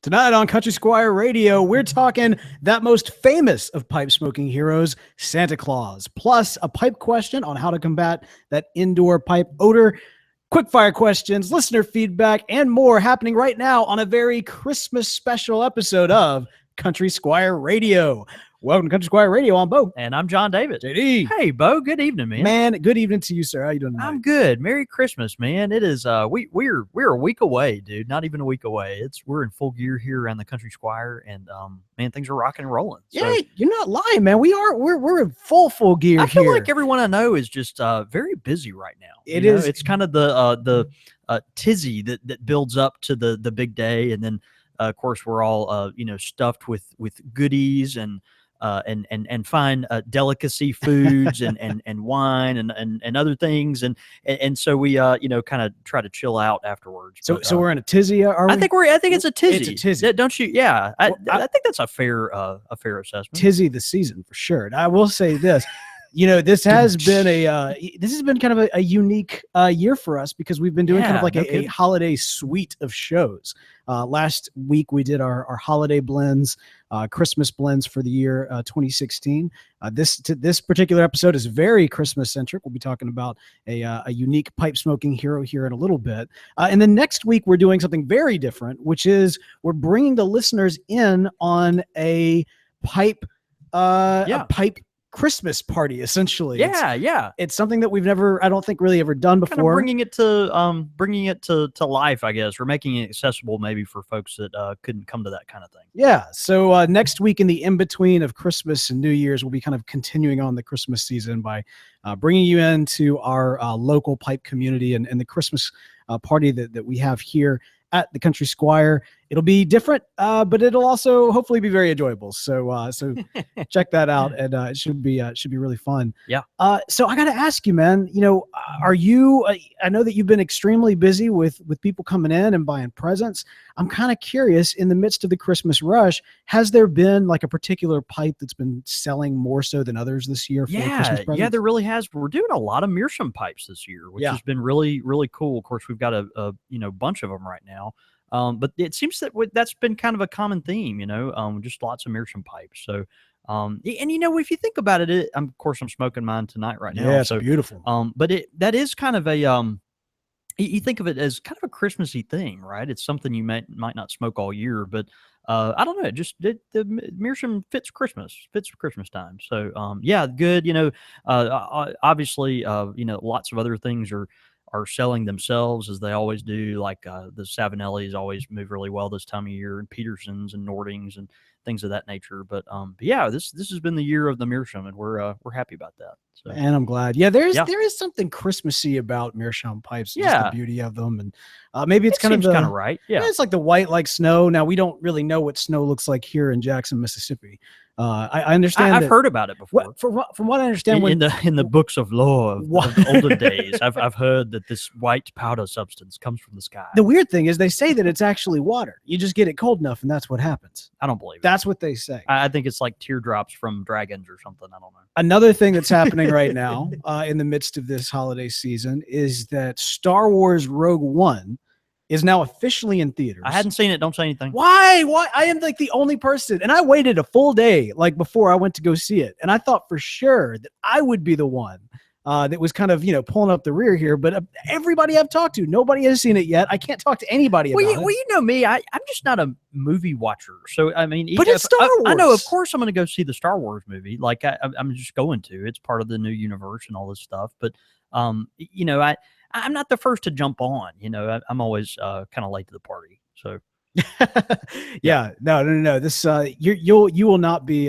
Tonight on Country Squire Radio, we're talking that most famous of pipe smoking heroes, Santa Claus, plus a pipe question on how to combat that indoor pipe odor, quickfire questions, listener feedback, and more happening right now on a very Christmas special episode of Country Squire Radio. Welcome to Country Squire Radio. I'm Bo. And I'm John David. JD. Hey, Bo. Good evening, man. Man, good evening to you, sir. How you doing tonight? I'm good. Merry Christmas, man. It is we're a week away, dude. Not even a week away. We're in full gear here around the Country Squire, and man, things are rocking and rolling. So, yeah, you're not lying, man. We're in full gear. I feel like everyone I know is just very busy right now. It's kind of the tizzy that builds up to the big day, and then of course we're all stuffed with goodies and fine delicacy foods and wine and other things, and so we kind of try to chill out afterwards. So we're in a tizzy. Are we? I think it's a tizzy. It's a tizzy, don't you? Yeah, I think that's a fair assessment. Tizzy the season for sure. And I will say this. This has been kind of a unique year for us because we've been doing kind of like a holiday suite of shows. Last week we did our holiday blends, Christmas blends for the year 2016. This particular episode is very Christmas centric. We'll be talking about a unique pipe smoking hero here in a little bit. And then next week we're doing something very different, which is we're bringing the listeners in on a pipe Christmas party, essentially. It's something that we've never, I don't think, really ever done before. Kind of bringing it to life, I guess, or making it accessible maybe for folks that couldn't come to that kind of thing. Yeah. So next week in the in-between of Christmas and New Year's, we'll be kind of continuing on the Christmas season by bringing you into our local pipe community and the Christmas party that we have here at the Country Squire. It'll be different, but it'll also hopefully be very enjoyable. So check that out, and it should be really fun. Yeah. So I got to ask you, man. Are you? I know that you've been extremely busy with people coming in and buying presents. I'm kind of curious. In the midst of the Christmas rush, has there been like a particular pipe that's been selling more so than others this year? For Christmas presents? Yeah, there really has. We're doing a lot of meerschaum pipes this year, which has been really, really cool. Of course, we've got a bunch of them right now. But it seems that that's been kind of a common theme, just lots of meerschaum pipes. So, and if you think about it, of course I'm smoking mine tonight right now. Yeah, it's beautiful. But that is kind of a, you think of it as kind of a Christmassy thing, right? It's something you might not smoke all year, but I don't know, the meerschaum fits Christmas time. So, good. Obviously, lots of other things are selling themselves as they always do. Like the Savinellis always move really well this time of year, and Petersons and Nordings and things of that nature. But yeah, this has been the year of the meerschaum, and we're happy about that. So. And I'm glad. Yeah, there is something Christmassy about meerschaum pipes. Just the beauty of them, and maybe it's kind of right. Yeah, it's like the white like snow. Now we don't really know what snow looks like here in Jackson, Mississippi. I understand. I've heard about it before. From what I understand, in the books of lore of older days, I've heard that this white powder substance comes from the sky. The weird thing is they say that it's actually water. You just get it cold enough, and that's what happens. I don't believe it. That's what they say. I think it's like teardrops from dragons or something. I don't know. Another thing that's happening right now in the midst of this holiday season is that Star Wars Rogue One is now officially in theaters. I hadn't seen it. Don't say anything. Why? I am like the only person. And I waited a full day like before I went to go see it. And I thought for sure that I would be the one that was kind of, pulling up the rear here. But everybody I've talked to, nobody has seen it yet. I can't talk to anybody about it. Well, you know me. I'm just not a movie watcher. So, I mean. But it's Star Wars. I know, of course, I'm going to go see the Star Wars movie. Like, I'm just going to. It's part of the new universe and all this stuff. But, I'm not the first to jump on. I'm always kind of late to the party. So, yeah, no. This you will not be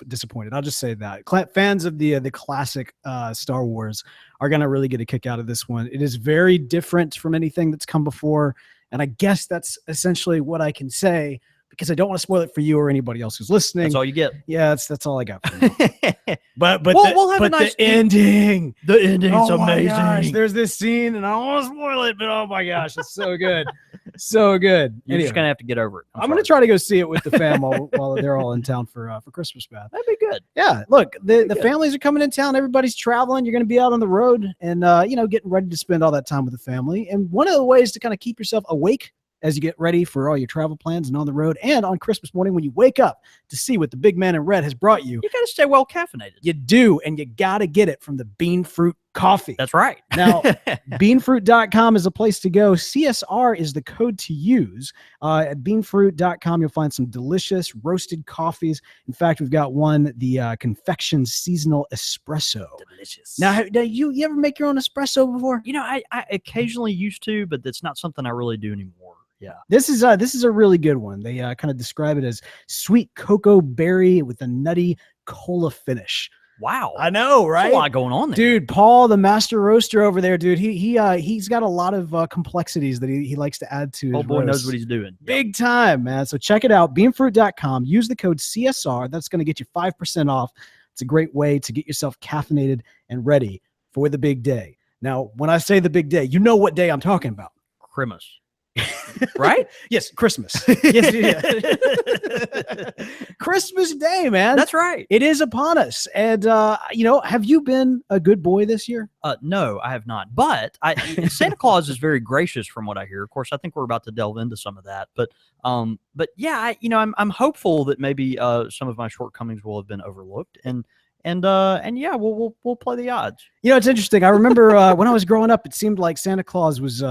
disappointed. I'll just say that fans of the classic Star Wars are gonna really get a kick out of this one. It is very different from anything that's come before, and I guess that's essentially what I can say. Because I don't want to spoil it for you or anybody else who's listening. That's all you get. Yeah, that's all I got for you. But we'll have a nice ending. The ending's amazing. My gosh, there's this scene, and I don't want to spoil it, but oh my gosh, it's so good. So good. You're just going to have to get over it. I'm going to try to go see it with the fam while they're all in town for Christmas bath. That'd be good. Yeah, look, the families are coming in town. Everybody's traveling. You're going to be out on the road and, getting ready to spend all that time with the family. And one of the ways to kind of keep yourself awake as you get ready for all your travel plans and on the road, and on Christmas morning when you wake up to see what the big man in red has brought you. You got to stay well caffeinated. You do, and you got to get it from the Bean Fruit Coffee. That's right. Now, beanfruit.com is a place to go. CSR is the code to use. At beanfruit.com, you'll find some delicious roasted coffees. In fact, we've got one, the Confection Seasonal Espresso. Delicious. Now, you ever make your own espresso before? You know, I occasionally used to, but that's not something I really do anymore. Yeah. This is a really good one. They kind of describe it as sweet cocoa berry with a nutty cola finish. Wow. I know, right? There's a lot going on there. Dude, Paul, the master roaster over there, dude, he's got a lot of complexities that he likes to add to his Old boy roast. knows what he's doing. Big time, man. So check it out, beanfruit.com. Use the code CSR. That's going to get you 5% off. It's a great way to get yourself caffeinated and ready for the big day. Now, when I say the big day, you know what day I'm talking about. Christmas. Right? Yes, Christmas. Yes, Christmas Day, man. That's right. It is upon us. And, have you been a good boy this year? No, I have not. But Santa Claus is very gracious from what I hear. Of course, I think we're about to delve into some of that. But yeah, I'm hopeful that maybe some of my shortcomings will have been overlooked. And yeah, we'll play the odds. It's interesting. I remember when I was growing up, it seemed like Santa Claus was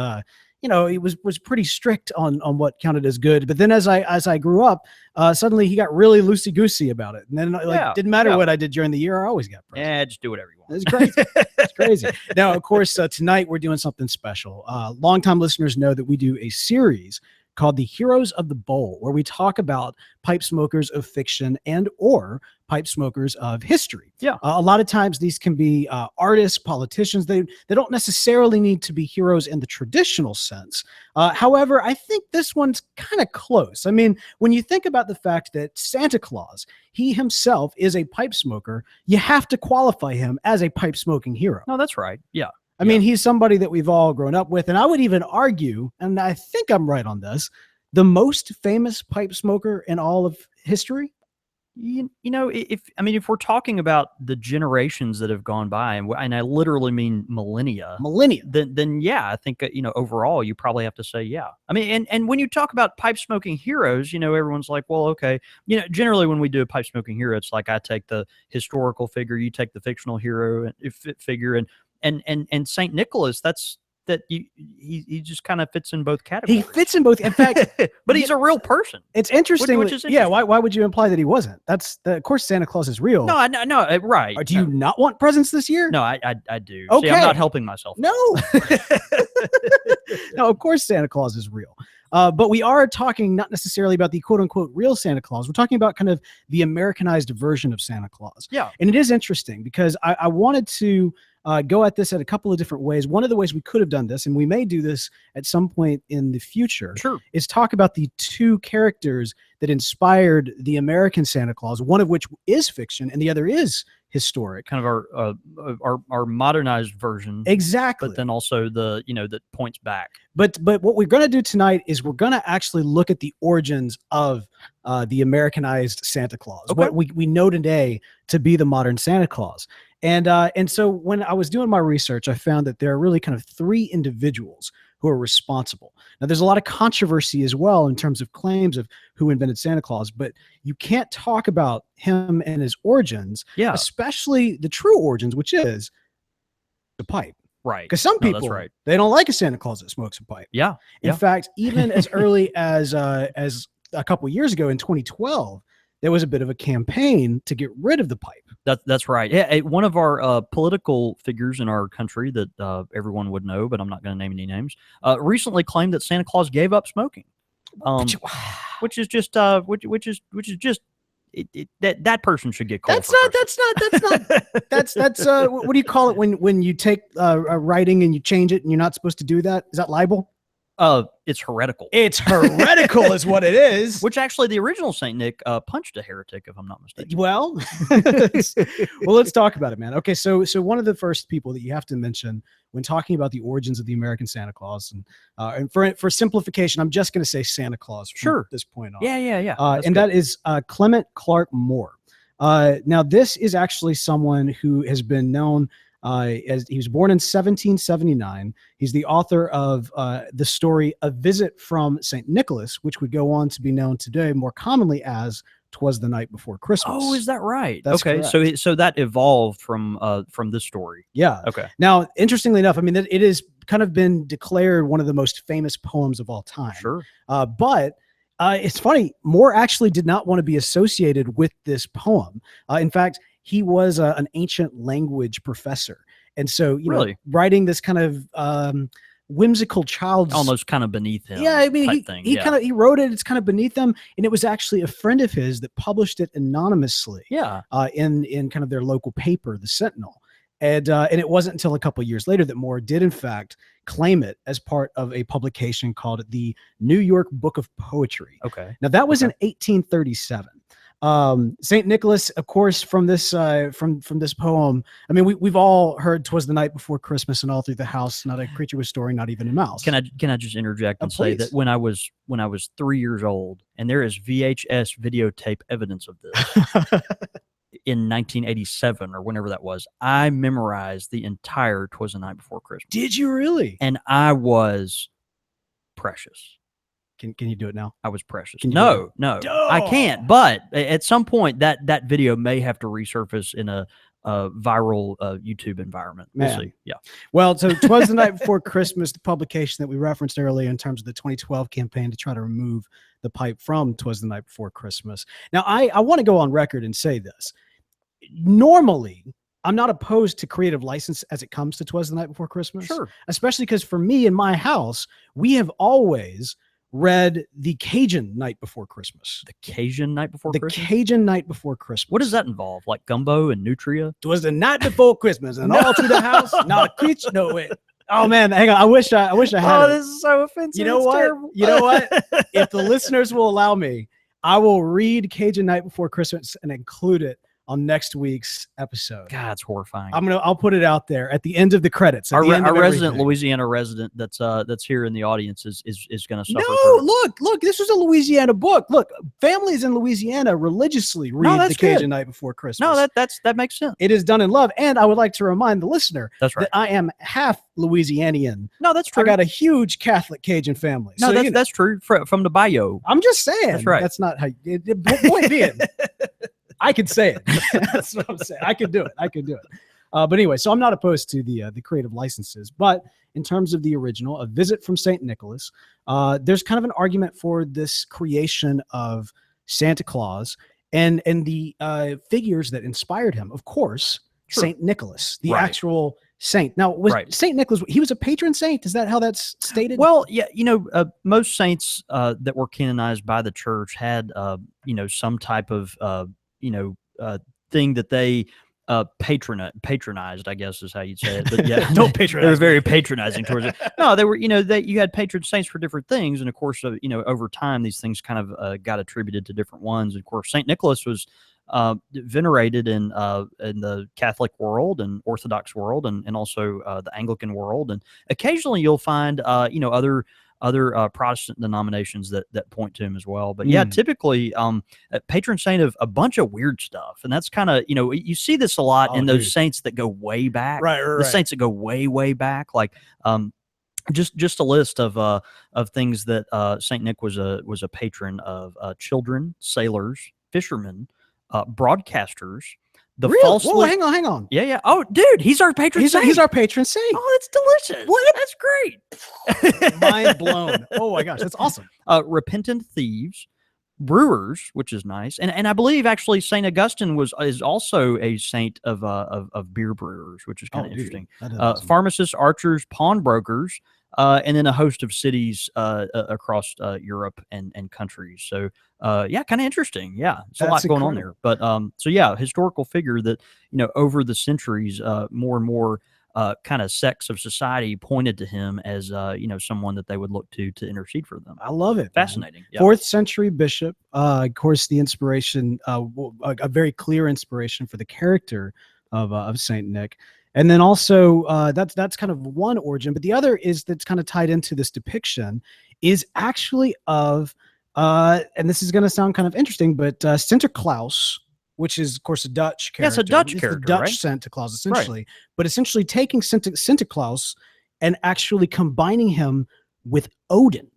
he was pretty strict on what counted as good. But then as I grew up, suddenly he got really loosey-goosey about it. And then didn't matter what I did during the year. I always got presents. Yeah, just do whatever you want. It's crazy. It's crazy. Now, of course, tonight we're doing something special. Longtime listeners know that we do a series called The Heroes of the Bowl, where we talk about pipe smokers of fiction and or pipe smokers of history. Yeah. A lot of times these can be artists, politicians. They don't necessarily need to be heroes in the traditional sense. However, I think this one's kind of close. I mean, when you think about the fact that Santa Claus, he himself is a pipe smoker, you have to qualify him as a pipe smoking hero. No, that's right. Yeah. I mean, he's somebody that we've all grown up with. And I would even argue, and I think I'm right on this, the most famous pipe smoker in all of history. If we're talking about the generations that have gone by, and I literally mean millennia, then yeah, I think overall you probably have to say yeah. I mean, and when you talk about pipe smoking heroes, everyone's like, well, okay, generally when we do a pipe smoking hero, it's like I take the historical figure, you take the fictional hero figure, and Saint Nicholas, he just kind of fits in both categories. He fits in both. In fact, but he's a real person. It's interesting. Which is interesting. Yeah. Why would you imply that he wasn't? Of course, Santa Claus is real. No, right. Or do you not want presents this year? No, I do. Okay. See, I'm not helping myself. No. No, of course Santa Claus is real. But we are talking not necessarily about the quote unquote real Santa Claus. We're talking about kind of the Americanized version of Santa Claus. Yeah. And it is interesting because I wanted to go at this at a couple of different ways. One of the ways we could have done this, and we may do this at some point in the future, sure, is talk about the two characters that inspired the American Santa Claus, one of which is fiction and the other is historic. Kind of our modernized version. Exactly. But then also that points back. But what we're going to do tonight is we're going to actually look at the origins of the Americanized Santa Claus, okay, what we know today to be the modern Santa Claus. And so when I was doing my research, I found that there are really kind of three individuals who are responsible. Now, there's a lot of controversy as well in terms of claims of who invented Santa Claus, but you can't talk about him and his origins, especially the true origins, which is the pipe. Right. Because some people, that's right, they don't like a Santa Claus that smokes a pipe. Yeah. In fact, even as early as a couple of years ago in 2012, there was a bit of a campaign to get rid of the pipe. That's right. Yeah, one of our political figures in our country that everyone would know, but I'm not going to name any names, recently claimed that Santa Claus gave up smoking, which is just that person should get called. That's not. What do you call it when you take a writing and you change it and you're not supposed to do that? Is that libel? It's heretical. It's heretical is what it is. Which actually the original Saint Nick punched a heretic, if I'm not mistaken. Well, let's talk about it, man. Okay, so one of the first people that you have to mention when talking about the origins of the American Santa Claus, and for simplification, I'm just going to say Santa Claus from this point on. Yeah. That is Clement Clarke Moore. Now, this is actually someone who has been known As he was born in 1779. He's the author of the story A Visit from St. Nicholas, which would go on to be known today more commonly as 'Twas the Night Before Christmas. Oh, is that right? That's okay, correct. so that evolved from this story. Yeah. Okay. Now, interestingly enough, I mean, it has kind of been declared one of the most famous poems of all time. Sure. But it's funny, Moore actually did not want to be associated with this poem. In fact, he was an ancient language professor. And so, you know, writing this kind of whimsical child's almost kind of beneath him. Yeah, I mean, he wrote it. It's kind of beneath him, and it was actually a friend of his that published it anonymously. Yeah, in kind of their local paper, the Sentinel, and it wasn't until a couple of years later that Moore did in fact claim it as part of a publication called the New York Book of Poetry. Okay, now that was in 1837. St. Nicholas, of course, from this from this poem. I mean, we've all heard "'Twas the Night Before Christmas" and all through the house. Not a creature was stirring, not even a mouse. Can I just interject and say that when I was 3 years old, and there is VHS videotape evidence of this in 1987 or whenever that was, I memorized the entire "'Twas the Night Before Christmas." Did you really? And I was precious. Can you do it now? I was precious. No, I can't. But at some point, that video may have to resurface in a viral YouTube environment. We'll see. Yeah. Well, so "'Twas the Night Before Christmas," the publication that we referenced earlier in terms of the 2012 campaign to try to remove the pipe from "'Twas the Night Before Christmas." Now, I want to go on record and say this. Normally, I'm not opposed to creative license as it comes to "'Twas the Night Before Christmas. Sure. Especially because for me in my house, we have always read the Cajun Night Before Christmas. The Cajun Night Before Christmas? The Cajun Night Before Christmas. What does that involve? Like gumbo and nutria? "'Twas the night before Christmas, and all through the house, not a creature, no way. Oh man, hang on. I wish I had. Oh, this is so offensive. You know what? Terrible. You know what? If the listeners will allow me, I will read Cajun Night Before Christmas and include it on next week's episode. God, it's horrifying. I'll put it out there at the end of the credits. Our resident Louisiana resident that's here in the audience is going to suffer. No, look, this was a Louisiana book. Look, families in Louisiana religiously read the Cajun Night Before Christmas. No, that makes sense. It is done in love, and I would like to remind the listener that I am half Louisianian. No, that's true. I got a huge Catholic Cajun family. No, so, that's true. From the Bayou. I'm just saying. That's right. That's not how. Point being. I could say it. That's what I'm saying. I could do it. But anyway, so I'm not opposed to the creative licenses. But in terms of the original, A Visit from St. Nicholas, there's kind of an argument for this creation of Santa Claus and the figures that inspired him. Of course, sure. St. Nicholas, the actual saint. Now, was St. Nicholas, he was a patron saint? Is that how that's stated? Well, yeah, most saints that were canonized by the church had, some type of thing that they patronized, I guess is how you'd say it. But yeah, don't patronize. They were very patronizing towards it. No, they were, you had patron saints for different things, and of course, over time, these things kind of got attributed to different ones. And of course, Saint Nicholas was venerated in the Catholic world and Orthodox world, and also the Anglican world, and occasionally you'll find other Protestant denominations that point to him as well. But yeah, typically patron saint of a bunch of weird stuff. And that's kind of, you see this a lot in those saints that go way back. Right. The saints that go way, way back. Like just a list of things that Saint Nick was a patron of: children, sailors, fishermen, broadcasters, the falsely... Whoa, hang on. Yeah. Oh, dude, he's our patron saint. He's our patron saint. Oh, that's delicious. What? That's great. Mind blown. Oh my gosh, that's awesome. Repentant thieves, brewers, which is nice, and I believe actually Saint Augustine is also a saint of beer brewers, which is kind of interesting. Awesome. Pharmacists, archers, pawnbrokers, and then a host of cities across Europe and countries. So yeah, kind of interesting. Yeah, it's a lot going on there. But so yeah, historical figure that over the centuries, more and more kind of sects of society pointed to him as someone that they would look to intercede for them. I love it. Fascinating. Yeah. 4th century bishop. Of course, the inspiration, a very clear inspiration for the character of Saint Nick. And then also that's kind of one origin, but the other is that's kind of tied into this depiction is actually of and this is going to sound kind of interesting, but Sinterklaas which is of course a Dutch character. Yeah, it's a Dutch it's character, the Dutch right? Santa Claus essentially, but essentially taking Santa Claus and actually combining him with Odin.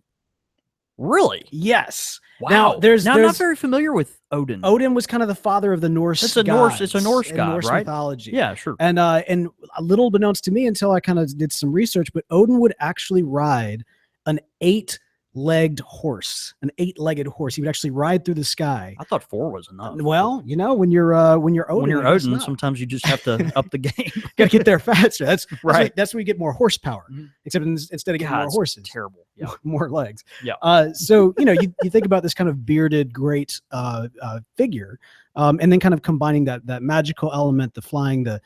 Really? Yes. Wow. Now, I'm not very familiar with Odin. Odin was kind of the father of the Norse. It's a Norse god, Norse right? mythology. Yeah, sure. And a little beknownst to me until I kind of did some research, but Odin would actually ride an 8-legged horse. He would actually ride through the sky. I thought 4 was enough. Well, when you're Odin, sometimes you just have to up the game. Got to get there faster. That's right. That's where you get more horsepower. Mm-hmm. Except instead of getting more horses, terrible. Yeah. More legs. Yeah. So you think about this kind of bearded, great figure, and then kind of combining that magical element, the flying, the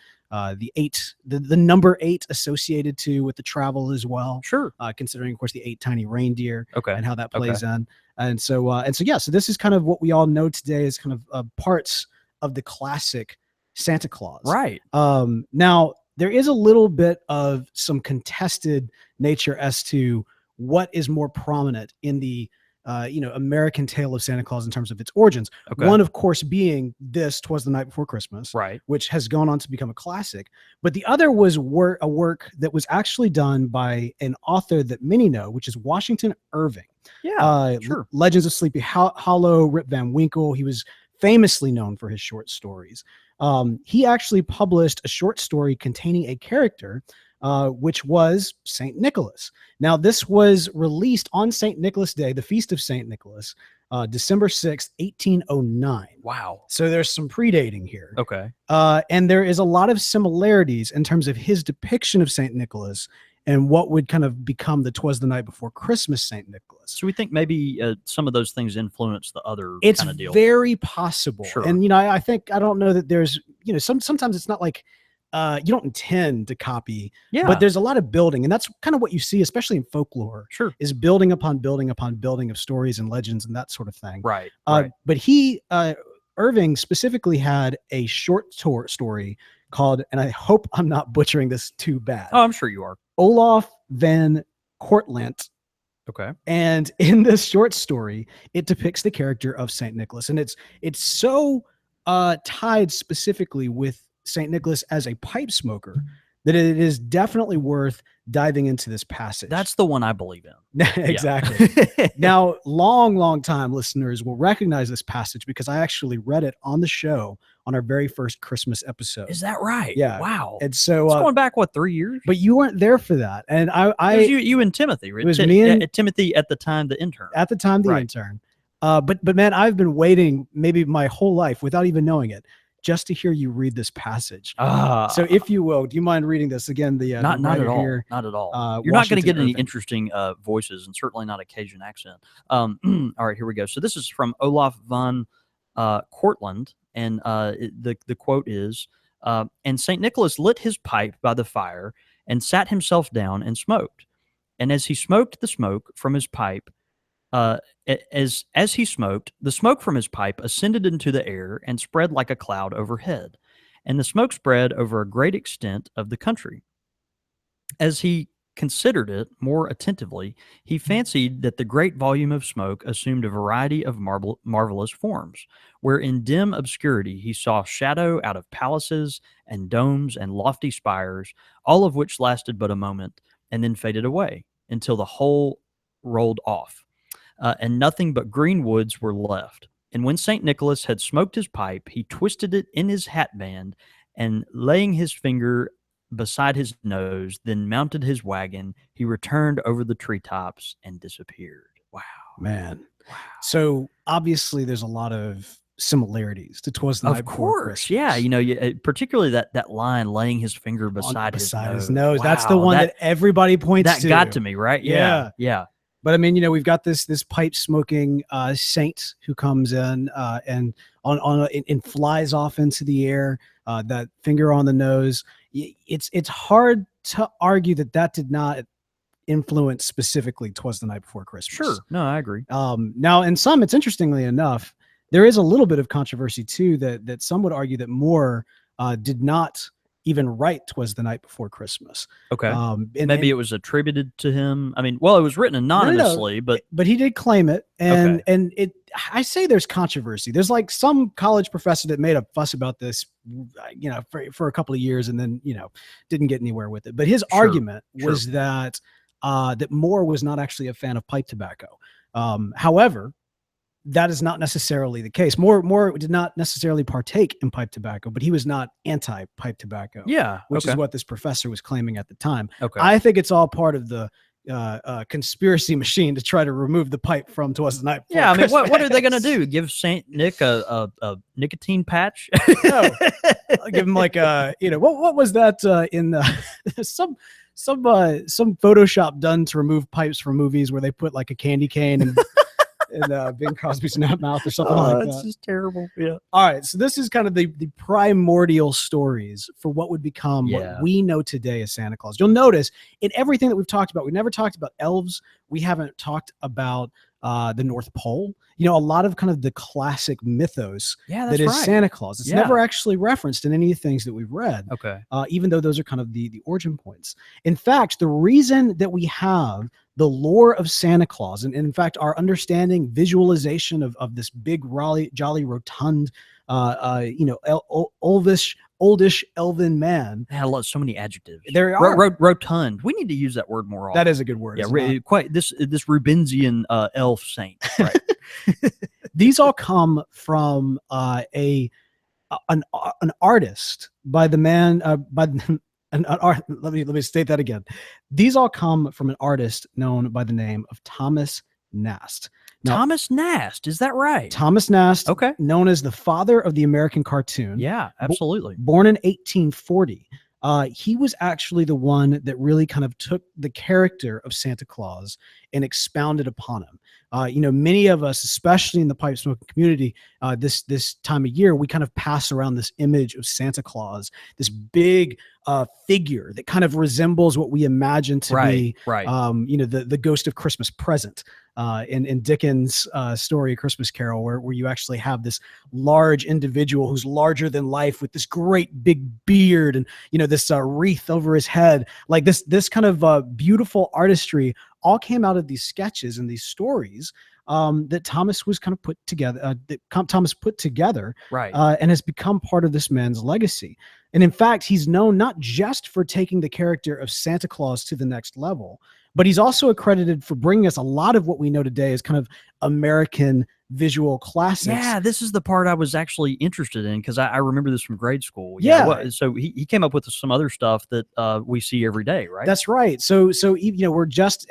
number 8 associated with the travel as well. Sure. Considering of course the 8 tiny reindeer. Okay. And how that plays in. And so so this is kind of what we all know today as kind of parts of the classic Santa Claus. Right. Now there is a little bit of some contested nature as to what is more prominent in the American tale of Santa Claus in terms of its origins. Okay. One, of course, being this "'Twas the Night Before Christmas," right, which has gone on to become a classic. But the other was a work that was actually done by an author that many know, which is Washington Irving. Yeah, sure. Legends of Sleepy Hollow, Rip Van Winkle. He was famously known for his short stories. He actually published a short story containing a character which was St. Nicholas. Now, this was released on St. Nicholas Day, the Feast of St. Nicholas, December 6th, 1809. Wow. So there's some predating here. Okay. And there is a lot of similarities in terms of his depiction of St. Nicholas and what would kind of become the "'Twas the Night Before Christmas" St. Nicholas. So we think maybe some of those things influence the other kind of deal. It's very possible. Sure. And, I don't know that there's, sometimes it's not like, you don't intend to copy, but there's a lot of building, and that's kind of what you see, especially in folklore. Sure, is building upon building upon building of stories and legends and that sort of thing. Right. But Irving specifically had a short story called, and I hope I'm not butchering this too bad. Oh, I'm sure you are. Olaf van Kortlandt. Okay. And in this short story, it depicts the character of Saint Nicholas, and it's so tied specifically with St. Nicholas as a pipe smoker that it is definitely worth diving into this passage. That's the one I believe in. Exactly. Now, long time listeners will recognize this passage because I actually read it on the show on our very first Christmas episode. Is that right? Yeah. Wow. And so it's going back 3 years? But you weren't there for that. And it was you and Timothy. It was me and Timothy at the time, the intern. At the time, the intern. But man, I've been waiting maybe my whole life without even knowing it, just to hear you read this passage. So if you will, do you mind reading this again? Not at all. Here, not at all. You're not going to get any interesting voices, and certainly not a Cajun accent. All right, here we go. So this is from Olaf van Kortlandt, and the quote is, "And St. Nicholas lit his pipe by the fire and sat himself down and smoked. And as he smoked the smoke from his pipe, as he smoked, the smoke from his pipe ascended into the air and spread like a cloud overhead, and the smoke spread over a great extent of the country. As he considered it more attentively, he fancied that the great volume of smoke assumed a variety of marvelous forms, where in dim obscurity he saw shadow out of palaces and domes and lofty spires, all of which lasted but a moment and then faded away until the whole rolled off. And nothing but green woods were left. And when St. Nicholas had smoked his pipe, he twisted it in his hatband, and laying his finger beside his nose, then mounted his wagon, he returned over the treetops and disappeared." Wow. Man. Wow. So obviously there's a lot of similarities to "'Twas the Night Before Christmas." Yeah, particularly that line, laying his finger beside his nose. Wow, that's the one that everybody points to. That got to me, right? Yeah. But I mean, we've got this pipe smoking saint who comes in and and flies off into the air. That finger on the nose. It's hard to argue that did not influence specifically "'Twas the Night Before Christmas." Sure. No, I agree. Now, in some, it's interestingly enough, there is a little bit of controversy too that some would argue that Moore did not even write "'Twas the Night Before Christmas." Okay. Maybe it was attributed to him. I mean, well, it was written anonymously, but he did claim it, and it. I say there's controversy. There's like some college professor that made a fuss about this, for a couple of years, and then didn't get anywhere with it. But his argument was that that Moore was not actually a fan of pipe tobacco. However, that is not necessarily the case. Moore did not necessarily partake in pipe tobacco, but he was not anti-pipe tobacco. Yeah, which is what this professor was claiming at the time. Okay, I think it's all part of the conspiracy machine to try to remove the pipe from "'Twas the Night Before Yeah, I mean, Christmas. what are they going to do? Give Saint Nick a nicotine patch? No, I'll give him like what was that in some Photoshop done to remove pipes from movies where they put like a candy cane and Bing Crosby's mouth or something like that. It's just terrible. Yeah. All right. So this is kind of the primordial stories for what would become what we know today as Santa Claus. You'll notice in everything that we've talked about, we never talked about elves. We haven't talked about the North Pole. A lot of kind of the classic mythos that is Santa Claus. It's never actually referenced in any of the things that we've read. Okay. Even though those are kind of the origin points. In fact, the reason that we have the lore of Santa Claus, and in fact, our understanding, visualization of this big, jolly, rotund, oldish elven man. It had so many adjectives. There are rotund. We need to use that word more often. That is a good word. Yeah, quite this Rubensian elf saint. Right. These all come from an artist by the man let me state that again. These all come from an artist known by the name of Thomas Nast. Now, Thomas Nast, is that right? Thomas Nast, known as the father of the American cartoon. Yeah, absolutely. Born in 1840. He was actually the one that really kind of took the character of Santa Claus and expounded upon him. Many of us, especially in the pipe smoking community, this time of year, we kind of pass around this image of Santa Claus, this big figure that kind of resembles what we imagine to be, the ghost of Christmas Present in Dickens' story, A Christmas Carol, where you actually have this large individual who's larger than life with this great big beard and this wreath over his head, like this kind of beautiful artistry. All came out of these sketches and these stories that Thomas was kind of put together, and has become part of this man's legacy. And in fact, he's known not just for taking the character of Santa Claus to the next level, but he's also accredited for bringing us a lot of what we know today as kind of American visual classics. Yeah, this is the part I was actually interested in because I remember this from grade school. Yeah. So he came up with some other stuff that we see every day, right? That's right. So we're just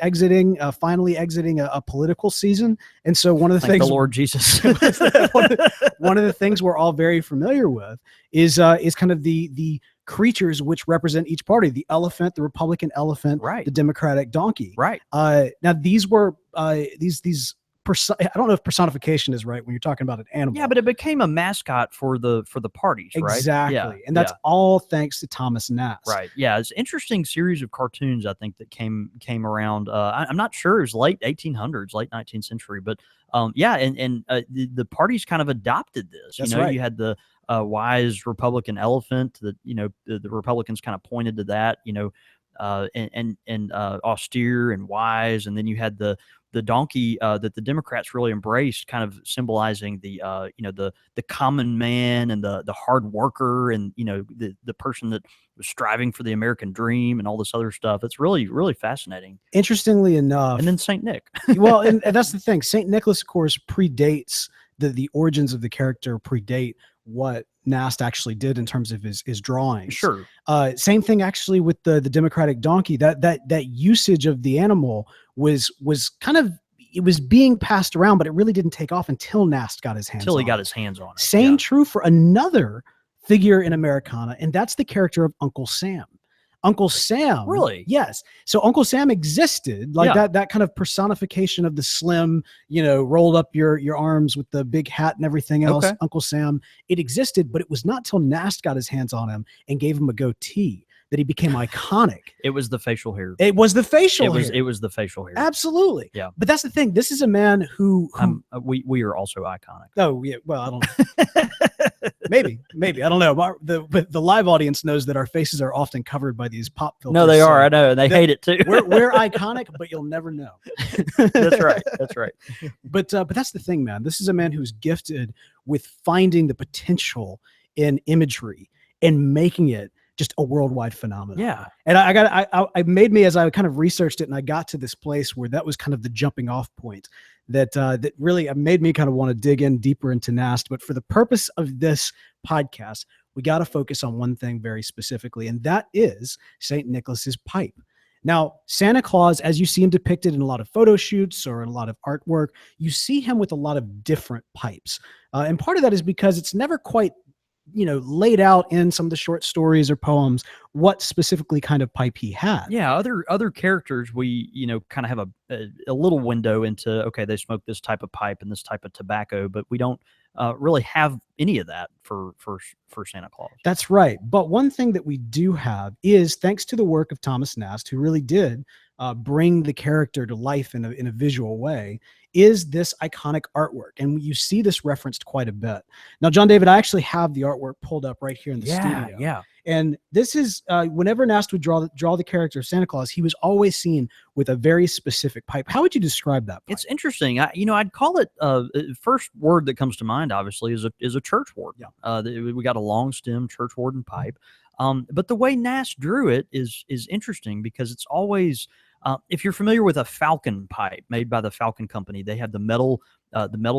finally exiting a political season, and so one of the things, the Lord Jesus, one of the things we're all very familiar with is kind of the creatures which represent each party: the elephant, the Republican elephant, the Democratic donkey. Right. Now these were these. I don't know if personification is right when you're talking about an animal. Yeah, but it became a mascot for the parties, right? Exactly. Yeah, and that's all thanks to Thomas Nast. Right. Yeah, it's an interesting series of cartoons, I think, that came around. I'm not sure. It was late 1800s, late 19th century. But the parties kind of adopted this. That's right. You had the wise Republican elephant that, the Republicans kind of pointed to that, and austere and wise. And then you had the donkey that the Democrats really embraced, kind of symbolizing the common man and the hard worker and the person that was striving for the American dream and all this other stuff. It's really, really fascinating. Interestingly enough, and then Saint Nick. Well, and that's the thing. Saint Nicholas, of course, predates the origins of the character. Predate what Nast actually did in terms of his drawings. Sure. Same thing actually with the Democratic donkey. That usage of the animal was kind of, it was being passed around, but it really didn't take off until Nast got his hands on it. Until he got his hands on it. Same true for another figure in Americana, and that's the character of Uncle Sam. Uncle Sam. Really? Yes. So Uncle Sam existed, like that kind of personification of the slim, rolled up your arms with the big hat and everything else. Okay. Uncle Sam, it existed, but it was not till Nast got his hands on him and gave him a goatee that he became iconic. It was the facial hair. It was the facial hair. It was the facial hair. Absolutely. Yeah. But that's the thing. This is a man who we are also iconic. Oh yeah. Well, I don't know. maybe I don't know. But the live audience knows that our faces are often covered by these pop filters. No, they are. I know. They hate it too. we're iconic, but you'll never know. That's right. That's right. But that's the thing, man. This is a man who's gifted with finding the potential in imagery and making it just a worldwide phenomenon. Yeah. And I made me, as I kind of researched it and I got to this place where that was kind of the jumping off point that really made me kind of want to dig in deeper into Nast. But for the purpose of this podcast, we got to focus on one thing very specifically, and that is St. Nicholas's pipe. Now, Santa Claus, as you see him depicted in a lot of photo shoots or in a lot of artwork, you see him with a lot of different pipes. And part of that is because it's never quite laid out in some of the short stories or poems what specifically kind of pipe he had. Yeah, other characters, we kind of have a little window into, okay, they smoke this type of pipe and this type of tobacco, but we don't really have any of that for Santa Claus. That's right. But one thing that we do have is, thanks to the work of Thomas Nast, who really did bring the character to life in a visual way, is this iconic artwork. And you see this referenced quite a bit. Now, John David, I actually have the artwork pulled up right here in the studio. Yeah. And this is whenever Nast would draw the character of Santa Claus, he was always seen with a very specific pipe. How would you describe that pipe? It's interesting. I'd call it first word that comes to mind, obviously, is a church warden. Yeah. We got a long stem church warden pipe. But the way Nast drew it is interesting because it's always, if you're familiar with a Falcon pipe made by the Falcon Company, they have the metal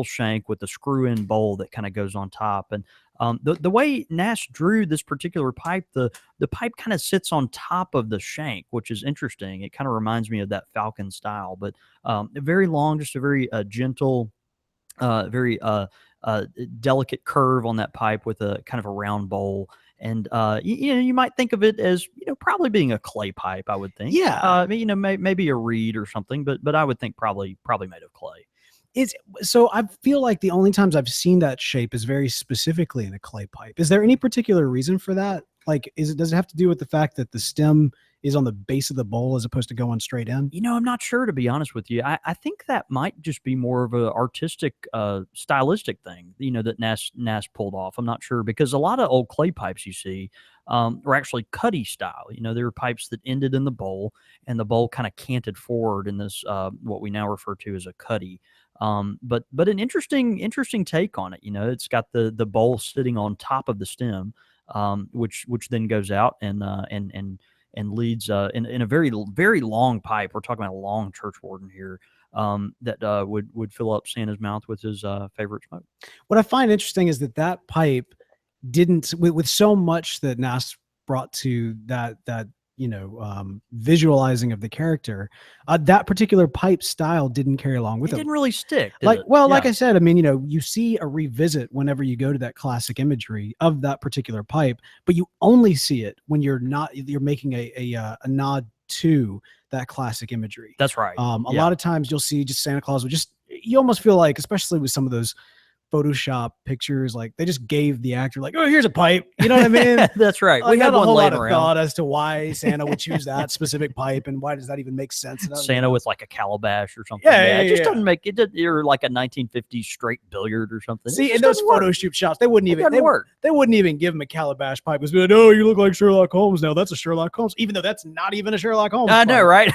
shank with the screw-in bowl that kind of goes on top. And the way Nast drew this particular pipe, the pipe kind of sits on top of the shank, which is interesting. It kind of reminds me of that Falcon style, but very long, just a very gentle, very delicate curve on that pipe with a kind of a round bowl. And you might think of it as probably being a clay pipe. I would think, maybe a reed or something, but I would think probably made of clay. So I feel like the only times I've seen that shape is very specifically in a clay pipe. Is there any particular reason for that? Like, does it have to do with the fact that the stem is on the base of the bowl as opposed to going straight in? I'm not sure, to be honest with you. I think that might just be more of an artistic, stylistic thing, that Nast pulled off. I'm not sure, because a lot of old clay pipes you see were actually cutty style. There were pipes that ended in the bowl, and the bowl kind of canted forward in this, what we now refer to as a cutty. But an interesting take on it. It's got the bowl sitting on top of the stem, which then goes out and leads in a very, very long pipe. We're talking about a long church warden here, that would fill up Santa's mouth with his favorite smoke. What I find interesting is that pipe didn't, with so much that Nast brought to that visualizing of the character, that particular pipe style didn't carry along with it. It didn't really stick. Like I said, I mean, you see a revisit whenever you go to that classic imagery of that particular pipe, but you only see it when you're making a nod to that classic imagery. That's right. A lot of times you'll see just Santa Claus you almost feel like, especially with some of those Photoshop pictures, like they just gave the actor like, oh, here's a pipe. You know what I mean? That's right. We had a whole lot of thought as to why Santa would choose that specific pipe, and why does that even make sense? Santa with like a calabash or something. It just doesn't make it. You're like a 1950s straight billiard or something. See, in those photo shoot shots, they wouldn't even work. They wouldn't even give him a calabash pipe. It was like, oh, you look like Sherlock Holmes now. That's a Sherlock Holmes, even though that's not even a Sherlock Holmes. I know, right?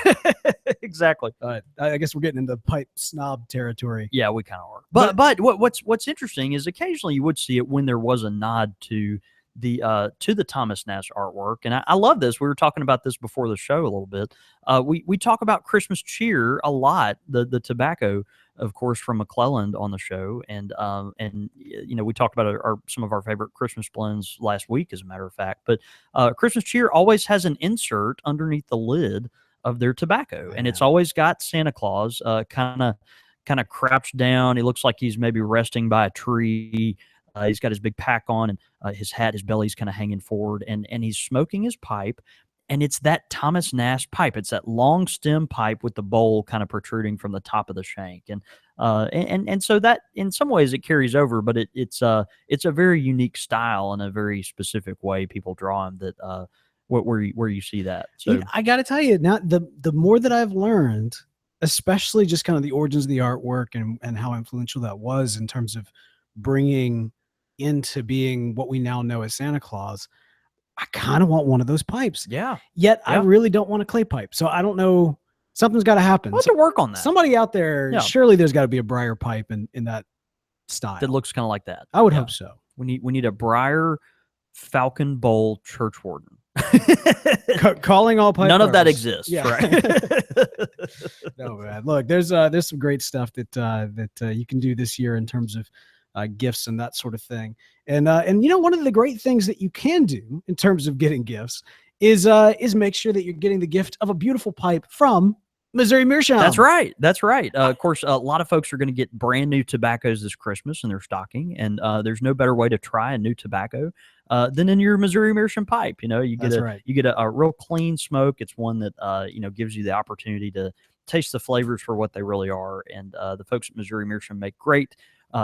Exactly. I guess we're getting into pipe snob territory. Yeah, we kind of are. But what's interesting is occasionally you would see it when there was a nod to the Thomas Nast artwork. And I love this. We were talking about this before the show a little bit. We talk about Christmas cheer a lot, the tobacco, of course, from McClelland on the show. And we talked about some of our favorite Christmas blends last week, as a matter of fact. But Christmas cheer always has an insert underneath the lid of their tobacco. And it's always got Santa Claus kind of crouched down. He looks like he's maybe resting by a tree. He's got his big pack on, and his hat, his belly's kind of hanging forward, and he's smoking his pipe. And it's that Thomas Nast pipe. It's that long stem pipe with the bowl kind of protruding from the top of the shank. And so that in some ways it carries over, but it's a very unique style and a very specific way people draw him that where you see that. So I got to tell you, now the more that I've learned, especially just kind of the origins of the artwork and how influential that was in terms of bringing into being what we now know as Santa Claus, I kind of want one of those pipes. Yeah. Yet I really don't want a clay pipe. So I don't know. Something's got to happen. We'll have to work on that. Somebody out there, surely there's got to be a Briar pipe in that style that looks kind of like that. I would hope so. We need a Briar Falcon Bowl church warden. Calling all pipe. None of that exists. Yeah. Right. No, man. Look, there's some great stuff that you can do this year in terms of gifts and that sort of thing. And one of the great things that you can do in terms of getting gifts is make sure that you're getting the gift of a beautiful pipe from Missouri Meerschaum. That's right. That's right. Of course, a lot of folks are going to get brand new tobaccos this Christmas in their stocking, and there's no better way to try a new tobacco than in your Missouri Meerschaum pipe. You get a real clean smoke. It's one that gives you the opportunity to taste the flavors for what they really are. And the folks at Missouri Meerschaum make great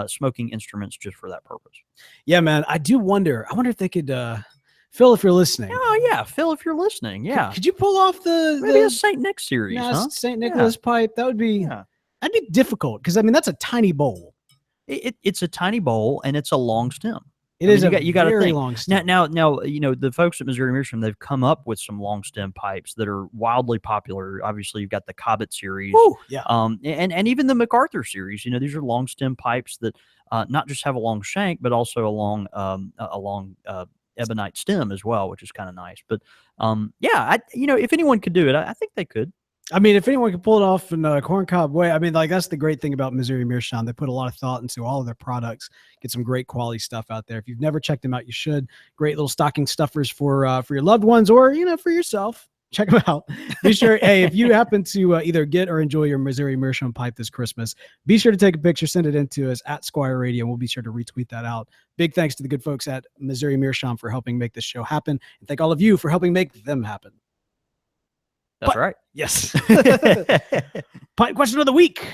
smoking instruments just for that purpose. Yeah, man. I wonder if they could. Phil, if you're listening. Oh, yeah. Phil, if you're listening. Yeah. Could you pull off maybe a St. Nick series, huh? St. Nicholas pipe. That would be, that'd be difficult because, that's a tiny bowl. It's a tiny bowl and it's a long stem. It is you got a very long stem. Now, the folks at Missouri Meerschaum, they've come up with some long stem pipes that are wildly popular. Obviously, you've got the Cobbett series. Ooh, yeah. And even the MacArthur series. These are long stem pipes that not just have a long shank, but also a long ebonite stem as well, which is kind of nice. But if anyone could do it, I think they could. If anyone could pull it off in a corncob way, that's the great thing about Missouri Meerschaum. They put a lot of thought into all of their products, get some great quality stuff out there. If you've never checked them out, you should. Great little stocking stuffers for your loved ones or, for yourself. Check them out. Be sure, hey, if you happen to either get or enjoy your Missouri Meerschaum pipe this Christmas, be sure to take a picture, send it in to us at Squire Radio, and we'll be sure to retweet that out. Big thanks to the good folks at Missouri Meerschaum for helping make this show happen, and thank all of you for helping make them happen. That's right. Yes. Pipe question of the week.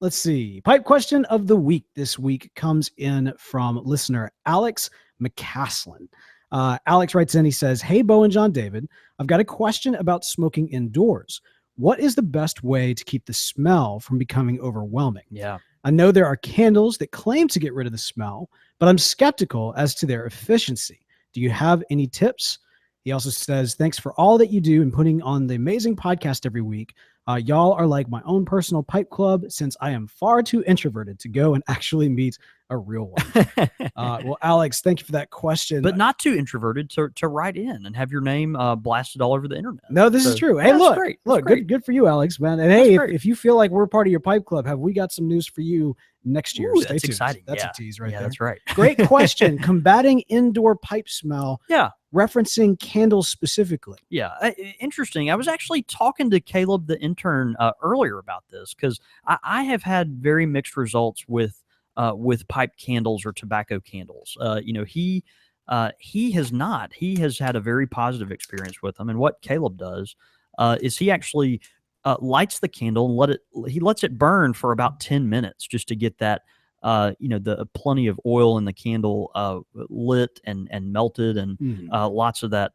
Let's see. Pipe question of the week this week comes in from listener Alex McCaslin. Alex writes in, he says, "Hey, Bo and John David, I've got a question about smoking indoors. What is the best way to keep the smell from becoming overwhelming? Yeah. I know there are candles that claim to get rid of the smell, but I'm skeptical as to their efficiency. Do you have any tips?" He also says, "Thanks for all that you do in putting on the amazing podcast every week. Y'all are like my own personal pipe club since I am far too introverted to go and actually meet a real one." Well, Alex, thank you for that question. But not too introverted to write in and have your name blasted all over the internet. No, this is true. Hey, look, good for you, Alex, man. And hey, if you feel like we're part of your pipe club, have we got some news for you next year? Ooh, Stay that's tuned. exciting. That's a tease right there. That's right. Great question. Combating indoor pipe smell. Yeah. Referencing candles specifically. Yeah. Interesting. I was actually talking to Caleb, the intern, earlier about this because I have had very mixed results with pipe candles or tobacco candles. He has not. He has had a very positive experience with them. And what Caleb does is he actually lights the candle and he lets it burn for about 10 minutes just to get that the plenty of oil in the candle lit and melted and lots of that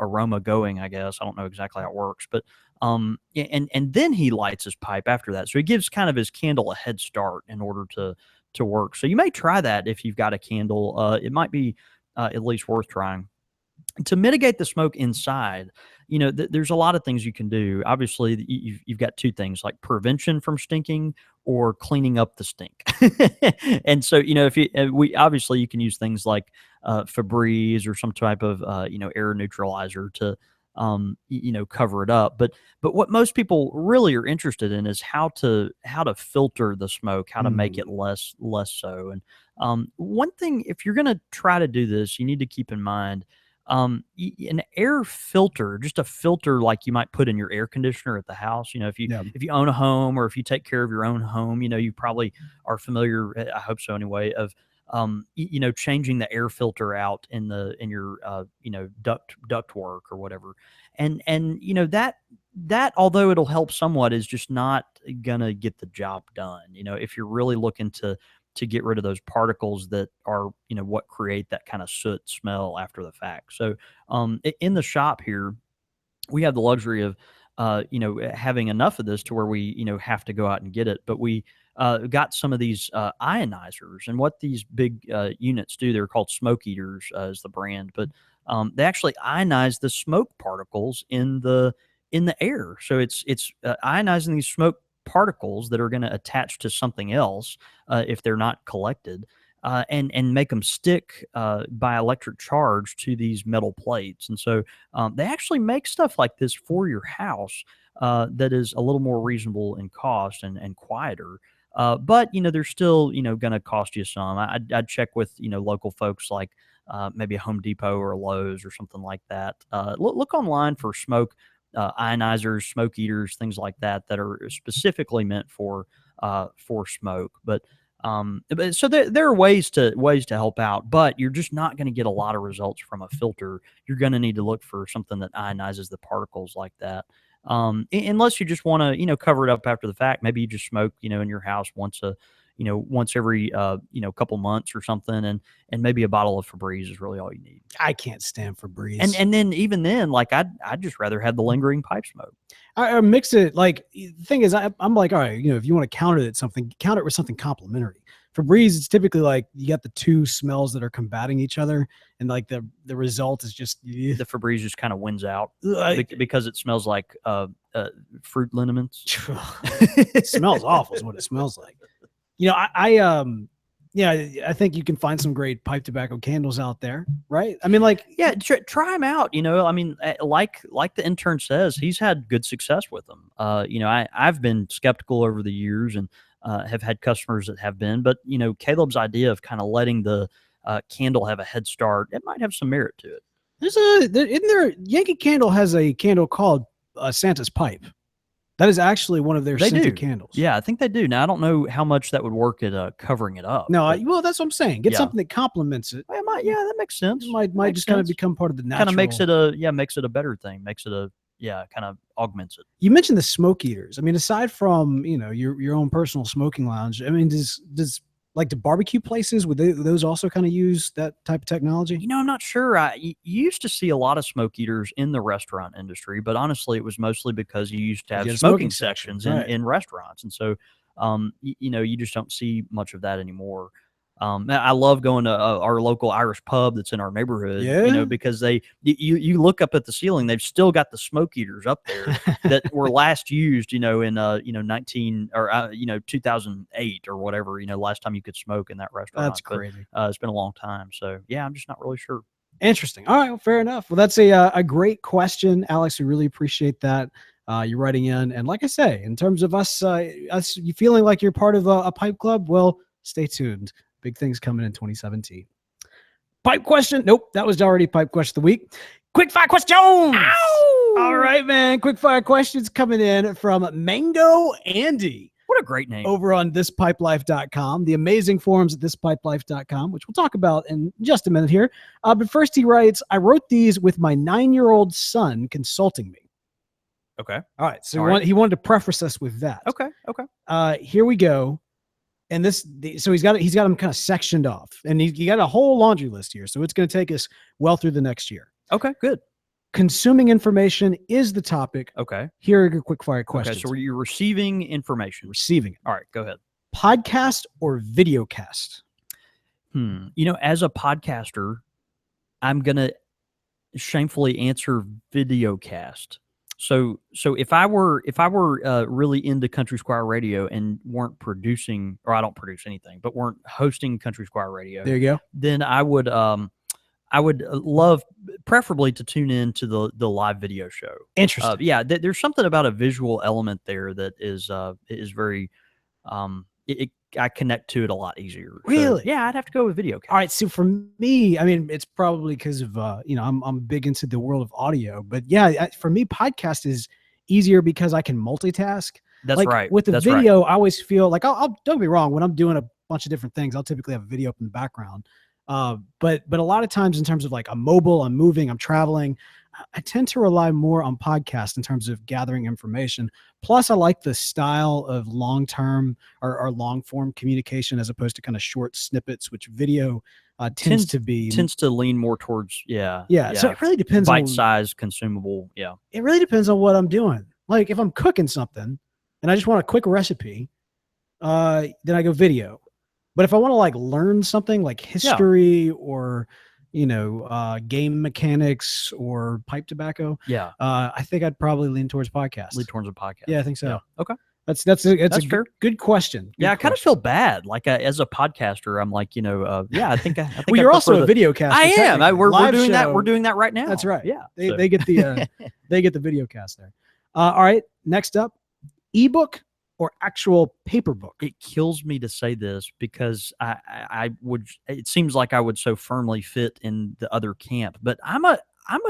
aroma going. I guess I don't know exactly how it works, but and then he lights his pipe after that, so he gives kind of his candle a head start in order to work. So you may try that if you've got a candle. It might be at least worth trying. To mitigate the smoke inside, there's a lot of things you can do. Obviously, you've got two things, like prevention from stinking or cleaning up the stink. And so, if you can use things like Febreze or some type of air neutralizer to cover it up. But what most people really are interested in is how to filter the smoke, how to make it less so. And one thing, if you're going to try to do this, you need to keep in mind. An air filter, just a filter like you might put in your air conditioner at the house. If you own a home or if you take care of your own home, you probably are familiar, I hope so anyway, of changing the air filter out in your duct work or whatever. And that although it'll help somewhat is just not gonna get the job done. If you're really looking to to get rid of those particles that are, what create that kind of soot smell after the fact. So in the shop here, we have the luxury of, having enough of this to where we, have to go out and get it. But we got some of these ionizers, and what these big units do, they're called Smoke Eaters is the brand, but they actually ionize the smoke particles in the air. So it's ionizing these smoke particles that are going to attach to something else if they're not collected. And make them stick by electric charge to these metal plates. And so they actually make stuff like this for your house that is a little more reasonable in cost and quieter. But, they're still, going to cost you some. I'd check with, local folks like maybe a Home Depot or a Lowe's or something like that. Look online for smoke ionizers, smoke eaters, things like that are specifically meant for smoke. But so there are ways to help out, but you're just not going to get a lot of results from a filter. You're going to need to look for something that ionizes the particles like that. Unless you just want to, cover it up after the fact. Maybe you just smoke, in your house once every, couple months or something. And maybe a bottle of Febreze is really all you need. I can't stand Febreze. And then even then, like I'd just rather have the lingering pipe smoke. I mix it. Like, the thing is, I'm like, all right, if you want to counter it with something complementary. Febreze, it's typically like you got the two smells that are combating each other, and like the result is just the Febreze just kind of wins out because it smells like fruit liniments. It smells awful is what it smells like. I think you can find some great pipe tobacco candles out there, right? I mean, like, yeah, try them out. I mean, like the intern says, he's had good success with them. I've been skeptical over the years and have had customers that have been, but Caleb's idea of kind of letting the candle have a head start, it might have some merit to it. Yankee Candle has a candle called Santa's Pipe. That is actually one of their scented candles. Yeah, I think they do. Now, I don't know how much that would work at covering it up. No, well, that's what I'm saying. Get something that complements it. That makes sense. It might just kind of become part of the natural. Kind of makes it a better thing. Makes it kind of augments it. You mentioned the smoke eaters. I mean, aside from, your own personal smoking lounge, I mean, does like the barbecue places, would those also kind of use that type of technology? I'm not sure. You used to see a lot of smoke eaters in the restaurant industry, but honestly, it was mostly because you used to have smoking sections in restaurants. And so, you just don't see much of that anymore. I love going to our local Irish pub that's in our neighborhood, because you look up at the ceiling, they've still got the smoke eaters up there that were last used, in 2008 or whatever, last time you could smoke in that restaurant. That's crazy. It's been a long time. So yeah, I'm just not really sure. Interesting. All right. Well, fair enough. Well, that's a great question, Alex. We really appreciate that. You writing in. And like I say, in terms of us you feeling like you're part of a pipe club, well, stay tuned. Big things coming in 2017. Pipe question. Nope. That was already pipe question of the week. Quick fire questions. Ow! All right, man. Quick fire questions coming in from Mango Andy. What a great name. Over on thispipelife.com, the amazing forums at thispipelife.com, which we'll talk about in just a minute here. But first he writes, I wrote these with my 9-year-old son consulting me. Okay. All right. So he wanted to preface us with that. Okay. Here we go. And so he's got them kind of sectioned off, and he got a whole laundry list here. So it's going to take us well through the next year. Okay, good. Consuming information is the topic. Okay. Here are your quick fire questions. Okay, so you're receiving information. Receiving it. All right, go ahead. Podcast or videocast? As a podcaster, I'm going to shamefully answer videocast. So if I were really into Country Squire Radio and weren't producing, or I don't produce anything, but weren't hosting Country Squire Radio, there you go. Then I would love preferably to tune in to the live video show. Interesting. There's something about a visual element there that is very I connect to it a lot easier. Really? So, I'd have to go with video. All right. So for me, I mean, it's probably because of, I'm big into the world of audio, but for me, podcast is easier because I can multitask. That's right. With the video, I always feel like I'll don't get me wrong. When I'm doing a bunch of different things, I'll typically have a video up in the background. But a lot of times in terms of like I'm mobile, I'm moving, I'm traveling, I tend to rely more on podcasts in terms of gathering information. Plus, I like the style of long-term or long-form communication as opposed to kind of short snippets, which video tends to lean more towards yeah. So it really depends on bite-sized, consumable. Yeah, it really depends on what I'm doing. Like if I'm cooking something and I just want a quick recipe, then I go video. But if I want to like learn something like history or game mechanics or pipe tobacco, I think I'd probably lean towards podcasts. Lean towards a podcast. Yeah, I think so. Yeah. Okay. That's a fair. Good question. I kind of feel bad. Like as a podcaster, I'm like, I think well, you're also a video caster. I am. We're doing that. We're doing that right now. That's right. Yeah. They get the they get the video cast there. All right. Next up, ebook or actual paper book. It kills me to say this because I would. It seems like I would so firmly fit in the other camp, but I'm a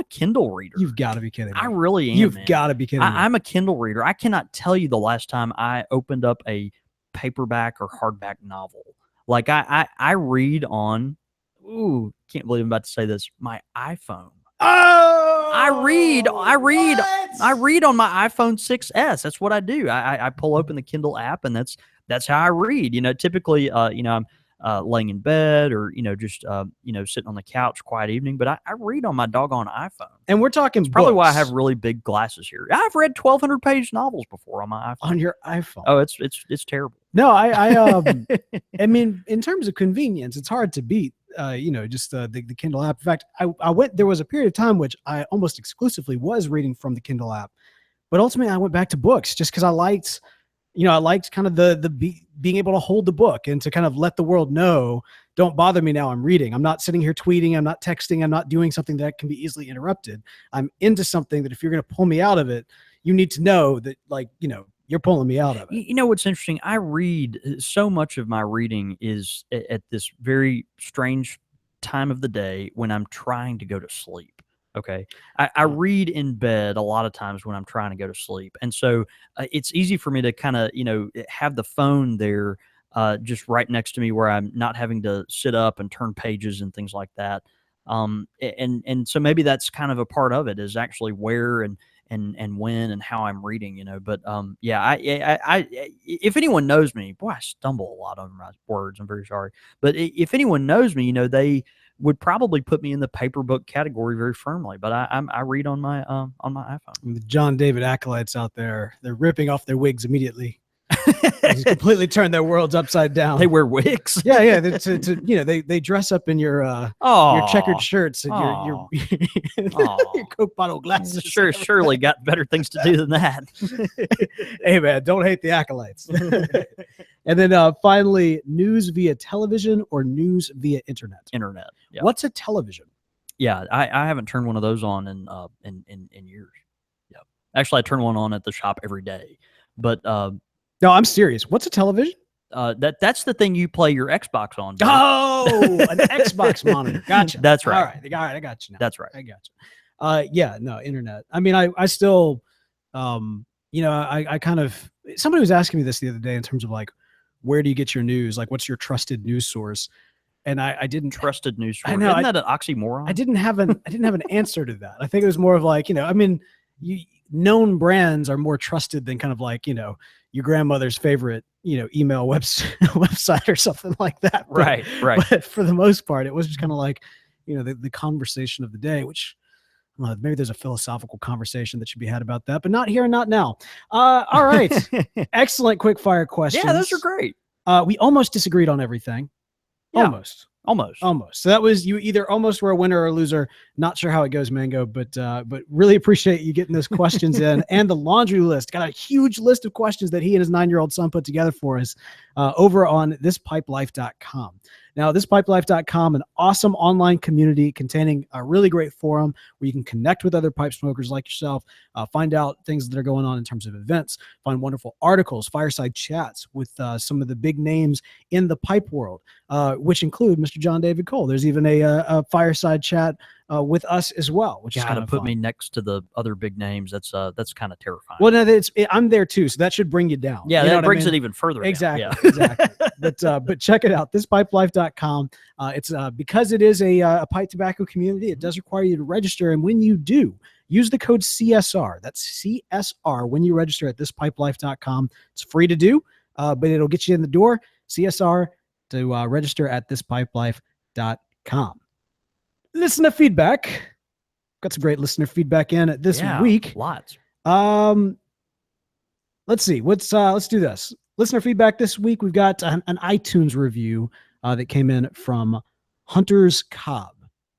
Kindle reader. You've got to be kidding me. I really am. You've got to be kidding me. I'm a Kindle reader. I cannot tell you the last time I opened up a paperback or hardback novel. Like I read on. Ooh, can't believe I'm about to say this. My iPhone. Oh, I read on my iPhone 6S. That's what I do. I pull open the Kindle app and that's how I read. Typically, I'm laying in bed or, just, sitting on the couch, quiet evening, but I read on my doggone iPhone. And we're talking it's probably why I have really big glasses here. I've read 1,200 page novels before on my iPhone. On your iPhone. Oh, it's terrible. No, I mean, in terms of convenience, it's hard to beat. Just the Kindle app. In fact, there was a period of time which I almost exclusively was reading from the Kindle app, but ultimately I went back to books just because I liked kind of the being able to hold the book and to kind of let the world know, don't bother me now, I'm reading. I'm not sitting here tweeting. I'm not texting. I'm not doing something that can be easily interrupted. I'm into something that if you're going to pull me out of it, you need to know that you're pulling me out of it. What's interesting? I read so much of my reading is at this very strange time of the day when I'm trying to go to sleep. Okay. I read in bed a lot of times when I'm trying to go to sleep. And so it's easy for me to kind of, have the phone there just right next to me where I'm not having to sit up and turn pages and things like that. And so maybe that's kind of a part of it is actually where and when and how I'm reading, but I if anyone knows me, boy, I stumble a lot on my words. I'm very sorry. But if anyone knows me, they would probably put me in the paper book category very firmly, but I read on my iPhone. The John David acolytes out there, they're ripping off their wigs immediately. They completely turned their worlds upside down. They wear wigs. Yeah. They dress up in your checkered shirts and your Coke bottle glasses. Surely got better things to do than that. Hey man, don't hate the acolytes. And then finally, news via television or news via internet. Internet. Yeah. What's a television? Yeah, I haven't turned one of those on in years. Yeah, actually, I turn one on at the shop every day. But no, I'm serious. What's a television? That's the thing you play your Xbox on. Bro. Oh, an Xbox monitor. Gotcha. That's right. All right, I got you now. That's right. I got you. Yeah, no, internet. I mean, I still, I kind of, somebody was asking me this the other day in terms of like, where do you get your news? Like, what's your trusted news source? And I didn't trusted news source. I know. Isn't that an oxymoron? I didn't have an answer to that. I think it was more of like, known brands are more trusted than kind of like, your grandmother's favorite, email website or something like that. Right. But for the most part, it was just kind of like, the conversation of the day, which maybe there's a philosophical conversation that should be had about that, but not here and not now. All right. Excellent quick fire questions. Yeah, those are great. We almost disagreed on everything. Yeah. Almost. So that was, you either almost were a winner or a loser. Not sure how it goes, Mango, but really appreciate you getting those questions in. And the laundry list. Got a huge list of questions that he and his 9-year-old son put together for us over on thispipelife.com. Now, thispipelife.com, an awesome online community containing a really great forum where you can connect with other pipe smokers like yourself, find out things that are going on in terms of events, find wonderful articles, fireside chats with some of the big names in the pipe world, which include Mr. John David Cole. There's even a fireside chat with us as well, which is kind of put fun. Me next to the other big names. That's kind of terrifying. Well, no, I'm there too, so that should bring you down. Yeah, that brings it even further. Exactly, down. Yeah. Exactly. But check it out, thispipelife.com. It's because it is a pipe tobacco community. It does require you to register, and when you do, use the code CSR. That's CSR when you register at thispipelife.com. It's free to do, but it'll get you in the door. CSR to register at thispipelife.com. Listener feedback. Got some great listener feedback in this week. Lots. Let's see. Let's do this. Listener feedback this week. We've got an iTunes review that came in from Hunter's Cobb.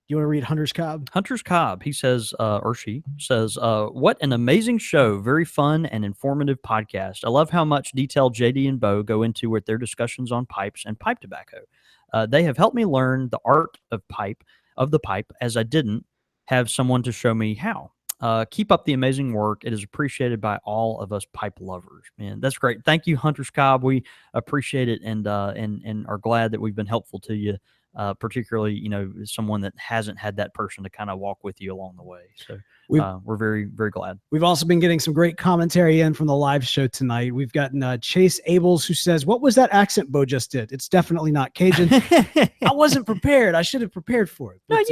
You want to read Hunter's Cobb? Hunter's Cobb. He says, or she says, what an amazing show. Very fun and informative podcast. I love how much detail JD and Bo go into with their discussions on pipes and pipe tobacco. They have helped me learn the art of the pipe, as I didn't have someone to show me how. Keep up the amazing work. It is appreciated by all of us pipe lovers. Man, that's great. Thank you, Hunter's Cobb. We appreciate it and are glad that we've been helpful to you. Particularly, someone that hasn't had that person to kind of walk with you along the way. So we're very, very glad. We've also been getting some great commentary in from the live show tonight. We've gotten Chase Abels, who says, what was that accent Bo just did? It's definitely not Cajun. I wasn't prepared. I should have prepared for it. But,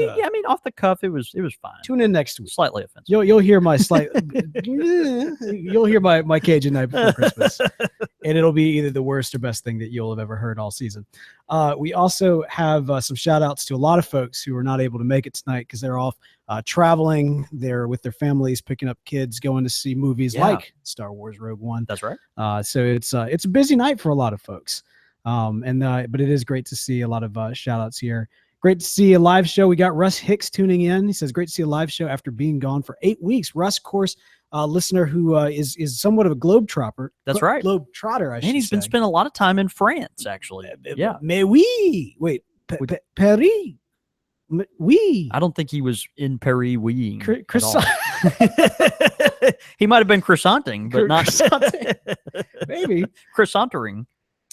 off the cuff, it was fine. Tune in next week. Slightly offensive. You'll hear my you'll hear my Cajun night before Christmas. And it'll be either the worst or best thing that you'll have ever heard all season. We also have some shout outs to a lot of folks who are not able to make it tonight because they're off traveling. They're with their families, picking up kids, going to see movies like Star Wars Rogue One. That's right. So it's a busy night for a lot of folks. But it is great to see a lot of shout outs here. Great to see a live show. We got Russ Hicks tuning in. He says, great to see a live show after being gone for 8 weeks. Russ, of course, listener who is somewhat of a globetrotter. That's right. Globetrotter, I should say. And he's been spending a lot of time in France, actually. Yeah. Mais oui. Wait, Paris. Oui. I don't think he was in Paris weeing. Croissant. He might have been croissanting, but not maybe croissantering.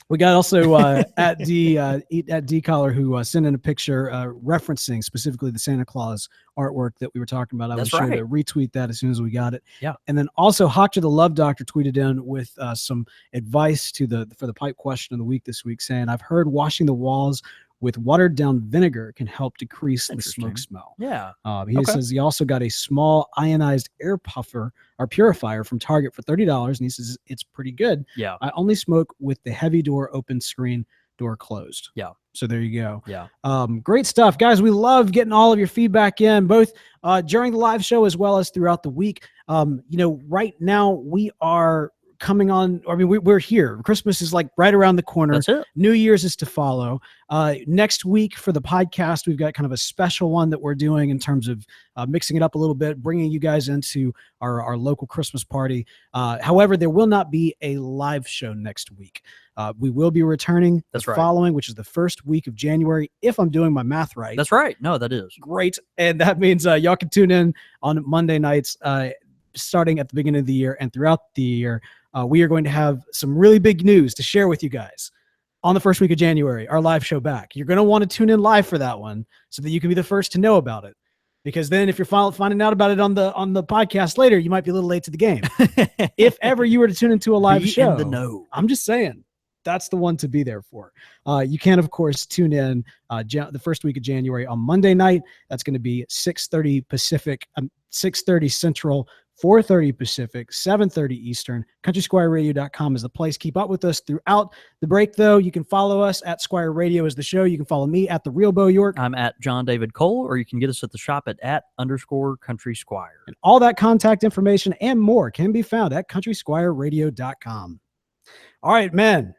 We got also at D-Collar who sent in a picture referencing specifically the Santa Claus artwork that we were talking about. I was sure to retweet that as soon as we got it. Yeah. And then also Hawker the Love Doctor tweeted in with some advice for the pipe question of the week this week, saying, I've heard washing the walls with watered down vinegar can help decrease the smoke smell. Yeah. He says he also got a small ionized air puffer or purifier from Target for $30, and he says it's pretty good. Yeah. I only smoke with the heavy door open, screen door closed. Yeah. So there you go. Yeah. Great stuff, guys. We love getting all of your feedback in, both during the live show as well as throughout the week. Right now we are coming on. I mean, we're here. Christmas is like right around the corner. That's it. New Year's is to follow. Next week for the podcast, we've got kind of a special one that we're doing in terms of mixing it up a little bit, bringing you guys into our local Christmas party. However, there will not be a live show next week. We will be returning following, which is the first week of January, if I'm doing my math right. That's right. No, that is. Great. And that means y'all can tune in on Monday nights starting at the beginning of the year and throughout the year. We are going to have some really big news to share with you guys on the first week of January, our live show back. You're going to want to tune in live for that one so that you can be the first to know about it. Because then if you're finding out about it on the podcast later, you might be a little late to the game. If ever you were to tune into a live show, I'm just saying that's the one to be there for. You can, of course, tune in the first week of January on Monday night. That's going to be 6:30 Pacific, 6:30 Central, 4:30 Pacific, 7:30 Eastern. CountrySquireRadio.com is the place. Keep up with us throughout the break, though. You can follow us at Squire Radio is the show. You can follow me at The Real Bo York. I'm at John David Cole, or you can get us at the shop at @_Country Squire. And all that contact information and more can be found at CountrySquireRadio.com. All right, man.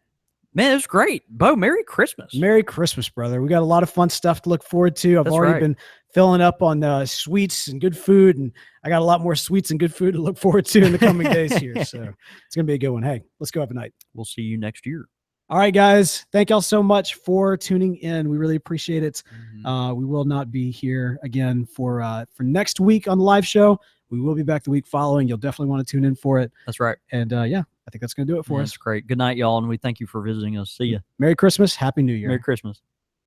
Man, it was great. Bo, Merry Christmas. Merry Christmas, brother. We got a lot of fun stuff to look forward to. I've already been filling up on sweets and good food, and I got a lot more sweets and good food to look forward to in the coming days here. So it's going to be a good one. Hey, let's go have a night. We'll see you next year. All right, guys. Thank y'all so much for tuning in. We really appreciate it. We will not be here again for next week on the live show. We will be back the week following. You'll definitely want to tune in for it. That's right. And I think that's going to do it for us. That's great. Good night, y'all, and we thank you for visiting us. See you. Merry Christmas. Happy New Year. Merry Christmas.